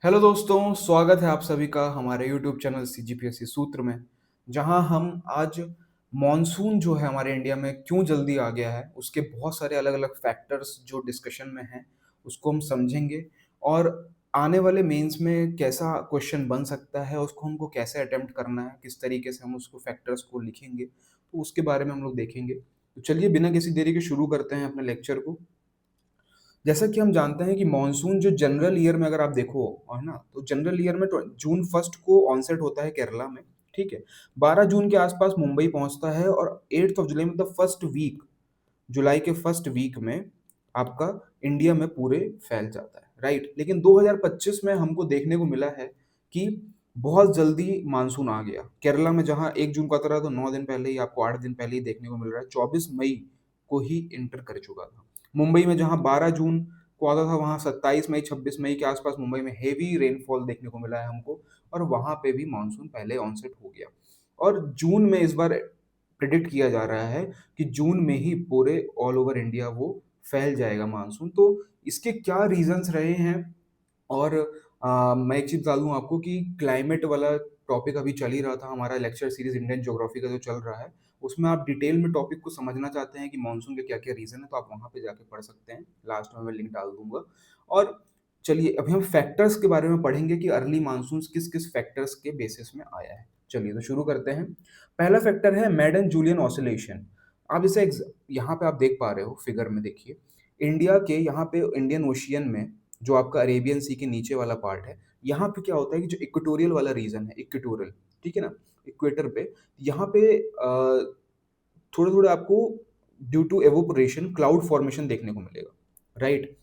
Hello दोस्तों, स्वागत है आप सभी का हमारे यूट्यूब चैनल सीजीपीएससी सूत्र में, जहां हम आज मॉनसून जो है हमारे इंडिया में क्यों जल्दी आ गया है, उसके बहुत सारे अलग अलग फैक्टर्स जो डिस्कशन में हैं, उसको हम समझेंगे। और आने वाले मेंस में कैसा क्वेश्चन बन सकता है, उसको हमको कैसे अटेम्प्ट करना है, किस तरीके से हम उसको फैक्टर्स को लिखेंगे, तो उसके बारे में हम लोग देखेंगे। तो चलिए बिना किसी देरी के शुरू करते हैं अपने लेक्चर को। जैसा कि हम जानते हैं कि मॉनसून जो जनरल ईयर में अगर आप देखो, है ना, तो जनरल ईयर में जून फर्स्ट को ऑनसेट होता है केरला में। ठीक है। 12 जून के आसपास मुंबई पहुंचता है और 8 जुलाई मतलब फर्स्ट वीक, जुलाई के फर्स्ट वीक में आपका इंडिया में पूरे फैल जाता है, राइट। लेकिन 2025 में हमको देखने को मिला है कि बहुत जल्दी मानसून आ गया केरला में। जहां 1 जून को आता रहा तो 9 दिन पहले ही आपको, 8 दिन पहले ही देखने को मिल रहा है, 24 मई को ही इंटर कर चुका था। मुंबई में जहां 12 जून को आता था, वहां 27 मई 26 मई के आसपास मुंबई में हेवी रेनफॉल देखने को मिला है हमको, और वहां पे भी मानसून पहले ऑनसेट हो गया। और जून में इस बार प्रिडिक्ट किया जा रहा है कि जून में ही पूरे ऑल ओवर इंडिया वो फैल जाएगा मानसून। तो इसके क्या रीजंस रहे हैं, और मैं एक चीज बता दूं आपको कि क्लाइमेट वाला टॉपिक अभी चल ही रहा था, हमारा लेक्चर सीरीज इंडियन ज्योग्राफी का जो चल रहा है, उसमें आप डिटेल में टॉपिक को समझना चाहते हैं कि मानसून के क्या क्या रीजन है, तो आप वहां पे जाके पढ़ सकते हैं। लास्ट में मैं लिंक डाल दूंगा। और चलिए अभी हम फैक्टर्स के बारे में पढ़ेंगे कि अर्ली मानसून किस किस फैक्टर्स के बेसिस में आया है। चलिए तो शुरू करते हैं। पहला फैक्टर है मैडन जूलियन ऑसिलेशन। आप इसे यहाँ पे आप देख पा रहे हो, फिगर में देखिए। इंडिया के यहाँ पे इंडियन ओशियन में, जो आपका अरेबियन सी के नीचे वाला पार्ट है, यहाँ पे क्या होता है कि जो इक्वेटोरियल वाला रीजन है, इक्वेटोरियल, ठीक है ना, इक्वेटर पे, यहाँ पे थोड़े थोड़े आपको due to evaporation cloud formation देखने को मिलेगा, राइट।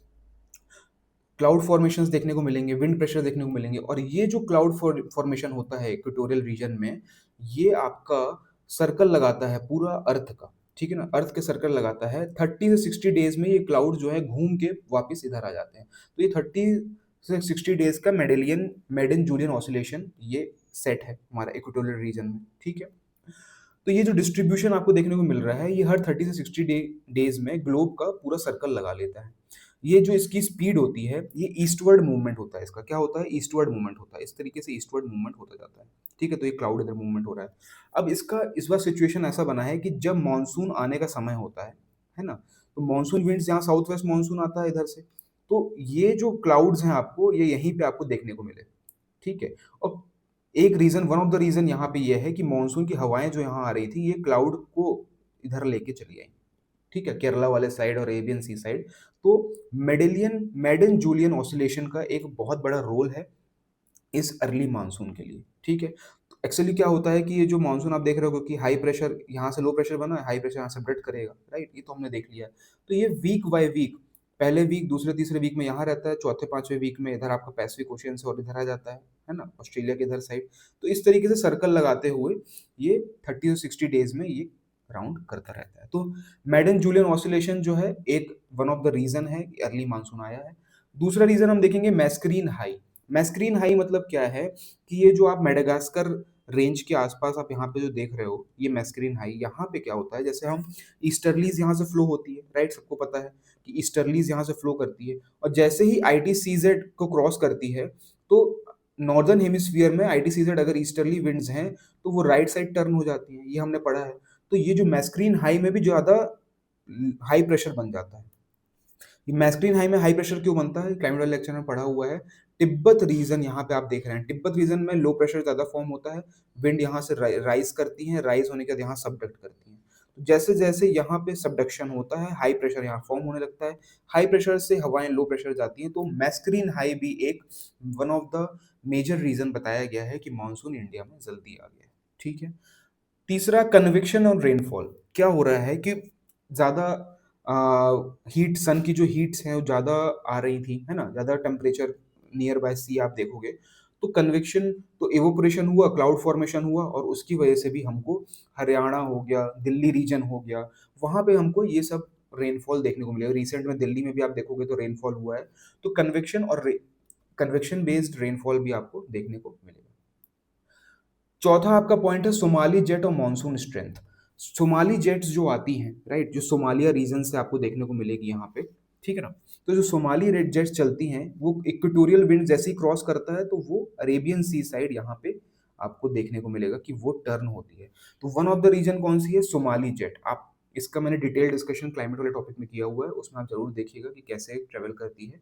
क्लाउड फॉर्मेशंस देखने को मिलेंगे, विंड प्रेशर देखने को मिलेंगे, और ये जो क्लाउड फॉर्मेशन होता है इक्वेटोरियल रीजन में, ये आपका सर्कल लगाता है पूरा अर्थ का, ठीक है ना, अर्थ के सर्कल लगाता है। 30 से 60 डेज में ये क्लाउड जो है घूम के वापस इधर आ जाते हैं। तो ये 30 से 60 डेज का मेडेलियन मेडन जूलियन ऑसिलेशन ये सेट है हमारा इक्वेटोरियल रीजन में, ठीक है। तो ये जो डिस्ट्रीब्यूशन आपको देखने को मिल रहा है, ये हर 30 से 60 डेज में ग्लोब का पूरा सर्कल लगा लेता है। ये जो इसकी स्पीड होती है, ये ईस्टवर्ड मूवमेंट होता है। इसका क्या होता है, ईस्टवर्ड मूवमेंट होता है, इस तरीके से ईस्टवर्ड मूवमेंट होता जाता है, ठीक है। तो ये क्लाउड इधर मूवमेंट हो रहा है। अब इसका इस बार सिचुएशन ऐसा बना है कि जब मानसून आने का समय होता है ना, तो मानसून विंड्स यहाँ साउथ वेस्ट मानसून आता है इधर से, तो ये जो क्लाउड्स हैं आपको, ये यहीं पे आपको देखने को मिले, ठीक है। और एक reason, one of the reason यहाँ पे ये है कि मानसून की हवाएं जो यहाँ आ रही थी, ये क्लाउड को इधर लेके चली आई, ठीक है, केरला वाले साइड और एबियन सी साइड। तो मेडेलियन मेडन जूलियन ऑसिलेशन का एक बहुत बड़ा रोल है इस अर्ली मानसून के लिए, ठीक है। एक्चुअली क्या होता है कि ये जो मानसून आप देख रहे हो कि हाई प्रेशर यहाँ से लो प्रेशर बना है, हाई प्रेशर यहाँ से ब्रेड करेगा, राइट, ये तो हमने देख लिया है। तो ये वीक बाय वीक, पहले वीक दूसरे तीसरे वीक में यहाँ रहता है, चौथे पांचवें वीक में इधर आपका पैसिफिक ओशियन से और इधर आ जाता है ना, ऑस्ट्रेलिया के इधर साइड। तो इस तरीके से सर्कल लगाते हुए ये 30 से 60 डेज में ये राउंड करता रहता है। तो मेडन जूलियन ऑसिलेशन जो है एक वन ऑफ द रीजन है कि अर्ली मानसून आया है। दूसरा रीजन हम देखेंगे मैस्करीन हाई। मैस्करीन हाई मतलब क्या है कि ये जो आप मेडागास्कर रेंज के आसपास आप यहाँ पे जो देख रहे हो, ये मैस्करीन हाई, यहाँ पे क्या होता है, जैसे हम ईस्टर्लीज यहाँ से फ्लो होती है, राइट, सबको पता है कि ईस्टर्लीज यहाँ से फ्लो करती है, और जैसे ही ITCZ को क्रॉस करती है, तो नॉर्दर्न हेमिस्फीयर में ITCZ अगर ईस्टर्ली विंड्स हैं तो वो राइट साइड टर्न हो जाती हैं, ये हमने पढ़ा है। तो ये जो मैस्करीन हाई में भी ज्यादा हाई प्रेशर बन जाता है। ये मैस्करीन हाई में हाई प्रेशर क्यों बनता है, क्लाइमेट वाले लेक्चर में पढ़ा हुआ है। तिब्बत रीजन यहाँ पे आप देख रहे हैं, तिब्बत रीजन में लो प्रेशर ज्यादा फॉर्म होता है, विंड यहाँ से राइज करती है, राइज होने के बाद यहाँ सबडक्ट करती है। तो जैसे जैसे यहाँ पे सबडक्शन होता है, हाई प्रेशर यहाँ फॉर्म होने लगता है, हाई प्रेशर से हवाएं लो प्रेशर जाती हैं। तो मैस्करीन हाई भी एक one of the major reason बताया गया है कि मानसून इंडिया में जल्दी आ गया है, ठीक है। तीसरा, कन्विक्शन और रेनफॉल। क्या हो रहा है कि ज्यादा हीट, सन की जो हीट्स हैं वो ज्यादा आ रही थी, है ना, ज्यादा टेम्परेचर नियर बाय सी आप देखोगे, तो कन्विक्शन, तो एवोपोरेशन हुआ, क्लाउड फॉर्मेशन हुआ, और उसकी वजह से भी हमको हरियाणा हो गया, दिल्ली रीजन हो गया, वहां पे हमको ये सब रेनफॉल देखने को मिलेगा। रिसेंट में दिल्ली में भी आप देखोगे तो रेनफॉल हुआ है। तो कन्विक्शन और कन्वेक्शन बेस्ड रेनफॉल भी आपको देखने को मिलेगा। चौथा आपका पॉइंट है सोमाली जेट और मॉनसून स्ट्रेंथ। सोमाली जेट्स जो आती हैं, राइट, जो सोमालिया रीजन से आपको देखने को मिलेगी यहाँ पे, ठीक है ना? तो जो सोमाली रेड जेट्स चलती हैं, वो इक्वेटोरियल विंड जैसे ही क्रॉस करता है, तो वो अरेबियन सी साइड यहाँ पे आपको देखने को मिलेगा कि वो टर्न होती है। तो वन ऑफ द रीज़न कौन-सी है? Somali jet. आप इसका मैंने डिटेल डिस्कशन क्लाइमेट वाले टॉपिक में किया हुआ है, उसमें आप ज़रूर देखिएगा कि कैसे ट्रैवल करती है।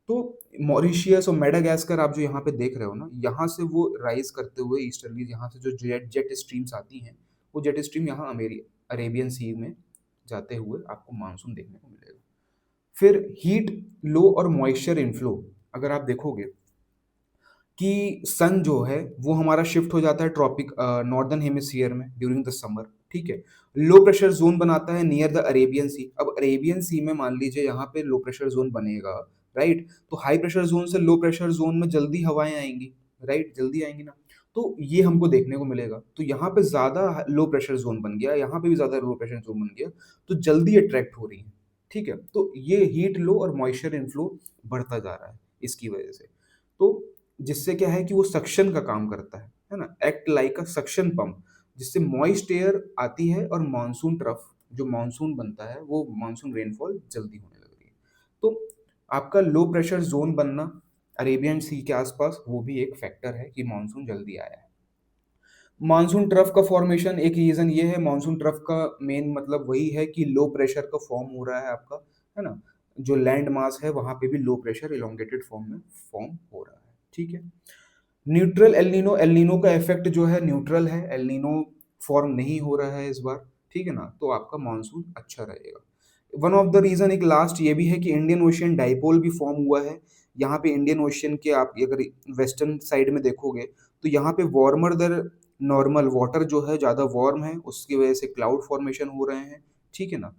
तो मॉरिशियस और मेडागास्कर आप जो यहाँ पे देख रहे हो ना, यहाँ से वो राइज़ करते हुए ईस्टर्ली यहाँ से जो जेट जेट स्ट्रीम्स आती हैं, वो जेट स्ट्रीम यहाँ अरेबियन सी में जाते हुए आपको मानसून देखने को मिलेगा। फिर हीट लो और मॉइस्चर इनफ्लो अगर आप देखोगे कि सन जो है वो हमारा शिफ्ट हो जाता है ट्रॉपिक नॉर्दर्न हेमिस्फीयर में ड्यूरिंग द समर, ठीक है। लो प्रेशर जोन बनाता है नियर द अरेबियन सी। अब अरेबियन सी में मान लीजिए यहाँ पे लो प्रेशर जोन बनेगा, राइट। तो हाई प्रेशर जोन से लो प्रेशर जोन में जल्दी हवाएं आएंगी, राइट, जल्दी आएंगी ना। तो ये हमको देखने को मिलेगा। तो यहाँ पे ज्यादा लो प्रेशर जोन बन गया, यहाँ पे भी ज्यादा लो प्रेशर जोन बन गया, तो जल्दी अट्रैक्ट हो रही है, ठीक है। तो ये हीट लो और मॉइस्चर इनफ्लो बढ़ता जा रहा है इसकी वजह से। तो जिससे क्या है कि वो सक्शन का काम करता है ना, एक्ट लाइक अ सक्शन पंप, जिससे मॉइस्ट एयर आती है और मानसून ट्रफ जो मानसून बनता है वो मानसून रेनफॉल जल्दी होने लग रही है। तो आपका लो प्रेशर जोन बनना अरेबियन सी के आसपास वो भी एक फैक्टर है कि मानसून जल्दी आया है। मानसून ट्रफ का फॉर्मेशन एक रीजन ये है, मानसून ट्रफ का मेन मतलब वही है कि लो प्रेशर का फॉर्म हो रहा है आपका, है ना। जो लैंड मास है वहां पे भी लो प्रेशर इलोंगेटेड फॉर्म में फॉर्म हो रहा है, ठीक है। न्यूट्रल एल नीनो का इफेक्ट जो है न्यूट्रल है, एल नीनो फॉर्म नहीं हो रहा है इस बार, ठीक है ना। तो आपका मानसून अच्छा रहेगा। वन ऑफ द रीजन एक लास्ट ये भी है कि इंडियन ओशियन डाइपोल भी फॉर्म हुआ है। यहाँ पे इंडियन ओशियन के आप अगर वेस्टर्न साइड में देखोगे तो यहाँ पे वार्मर दर नॉर्मल वाटर जो है ज़्यादा वार्म है, उसकी वजह से क्लाउड फॉर्मेशन हो रहे हैं, ठीक है ना।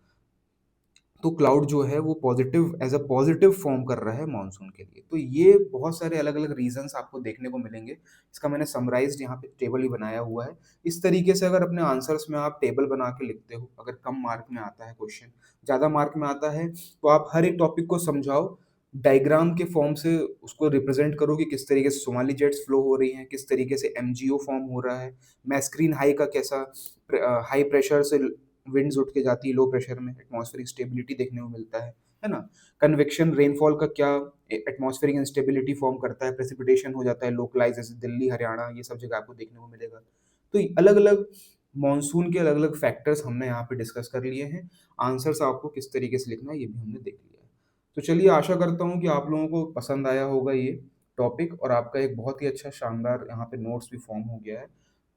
तो क्लाउड जो है वो positive edge a positive form कर रहा है मानसून के लिए। तो ये बहुत सारे अलग अलग रीजंस आपको देखने को मिलेंगे। इसका मैंने समराइज्ड यहाँ पे टेबल ही बनाया हुआ है। इस तरीके से अगर अपने आंसर्स में आप टेबल बना के लिखते हो, अगर कम मार्क में आता है क्वेश्चन, ज़्यादा मार्क में आता है, तो आप हर एक टॉपिक को समझाओ, डायग्राम के फॉर्म से उसको रिप्रेजेंट करो कि किस तरीके से सोमाली जेट्स फ्लो हो रही हैं, किस तरीके से एमजीओ फॉर्म हो रहा है, मैस्क्रीन हाई का कैसा हाई प्रेशर से विंड्स उठ के जाती है लो प्रेशर में, एटमॉस्फेरिक स्टेबिलिटी देखने को मिलता है ना। कन्वेक्शन रेनफॉल का क्या एटमॉस्फेरिक इंस्टेबिलिटी फॉर्म करता है, प्रेसिपिटेशन हो जाता है लोकलाइज, जैसे दिल्ली हरियाणा ये सब जगह आपको देखने को मिलेगा। तो अलग अलग मॉनसून के अलग अलग फैक्टर्स हमने यहाँ पे डिस्कस कर लिए हैं। आंसर्स आपको किस तरीके से लिखना है ये भी हमने देख लिया है। तो चलिए, आशा करता हूँ कि आप लोगों को पसंद आया होगा ये टॉपिक, और आपका एक बहुत ही अच्छा शानदार यहाँ पे नोट्स भी फॉर्म हो गया है।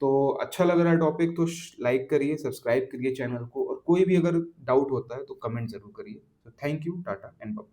तो अच्छा लग रहा है टॉपिक तो लाइक करिए, सब्सक्राइब करिए चैनल को, और कोई भी अगर डाउट होता है तो कमेंट जरूर करिए। तो thank you, tata and bye.